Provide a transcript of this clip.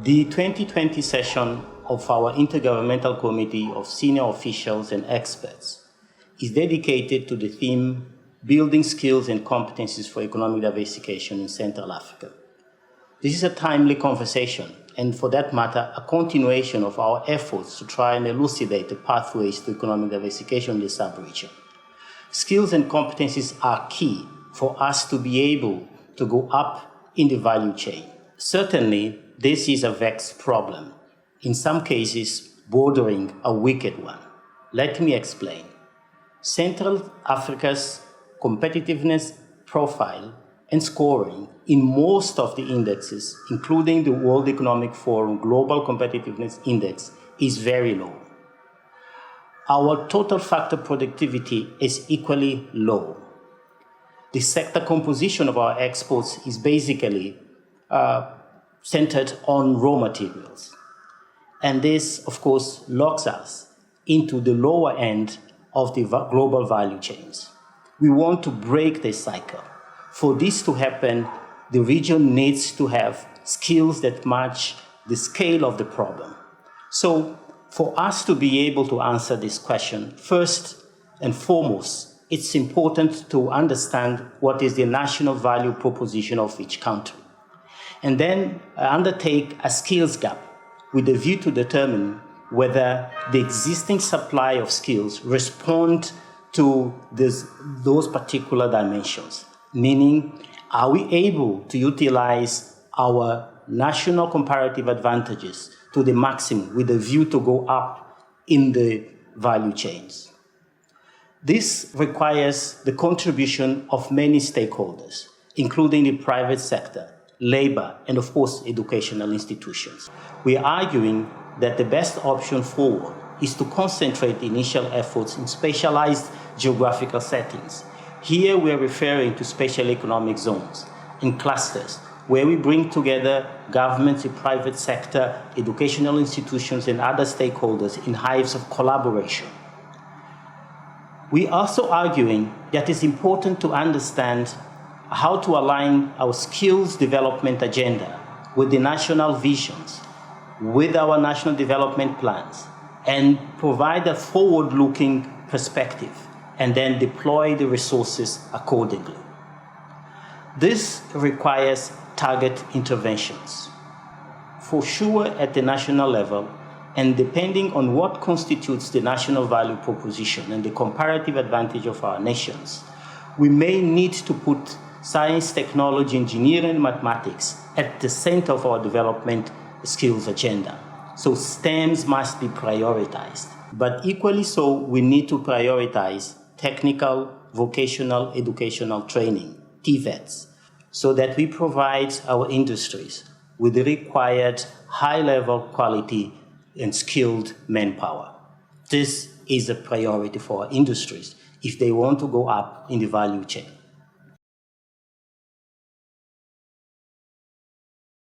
The 2020 session of our Intergovernmental Committee of Senior Officials and Experts is dedicated to the theme Building Skills and Competencies for Economic Diversification in Central Africa. This is a timely conversation, and for that matter, a continuation of our efforts to try and elucidate the pathways to economic diversification in the sub-region. Skills and competencies are key for us to be able to go up in the value chain. Certainly, this is a vexed problem, in some cases bordering a wicked one. Let me explain. Central Africa's competitiveness profile and scoring in most of the indexes, including the World Economic Forum Global Competitiveness Index, is very low. Our total factor productivity is equally low. The sector composition of our exports is basically centered on raw materials. And this, of course, locks us into the lower end of the global value chains. We want to break this cycle. For this to happen, the region needs to have skills that match the scale of the problem. So, for us to be able to answer this question, first and foremost, it's important to understand what is the national value proposition of each country. And then undertake a skills gap with a view to determine whether the existing supply of skills respond to those particular dimensions. Meaning, are we able to utilize our national comparative advantages to the maximum with a view to go up in the value chains? This requires the contribution of many stakeholders, including the private sector, labor, and of course, educational institutions. We are arguing that the best option forward is to concentrate initial efforts in specialized geographical settings. Here we are referring to special economic zones in clusters where we bring together governments, the private sector, educational institutions, and other stakeholders in hives of collaboration. We are also arguing that it's important to understand how to align our skills development agenda with the national visions, with our national development plans, and provide a forward-looking perspective, and then deploy the resources accordingly. This requires target interventions. For sure, at the national level, and depending on what constitutes the national value proposition and the comparative advantage of our nations, we may need to put science, technology, engineering, and mathematics at the center of our development skills agenda. So STEMs must be prioritized. But equally so, we need to prioritize technical, vocational, educational training, TVETs, so that we provide our industries with the required high-level quality and skilled manpower. This is a priority for our industries if they want to go up in the value chain.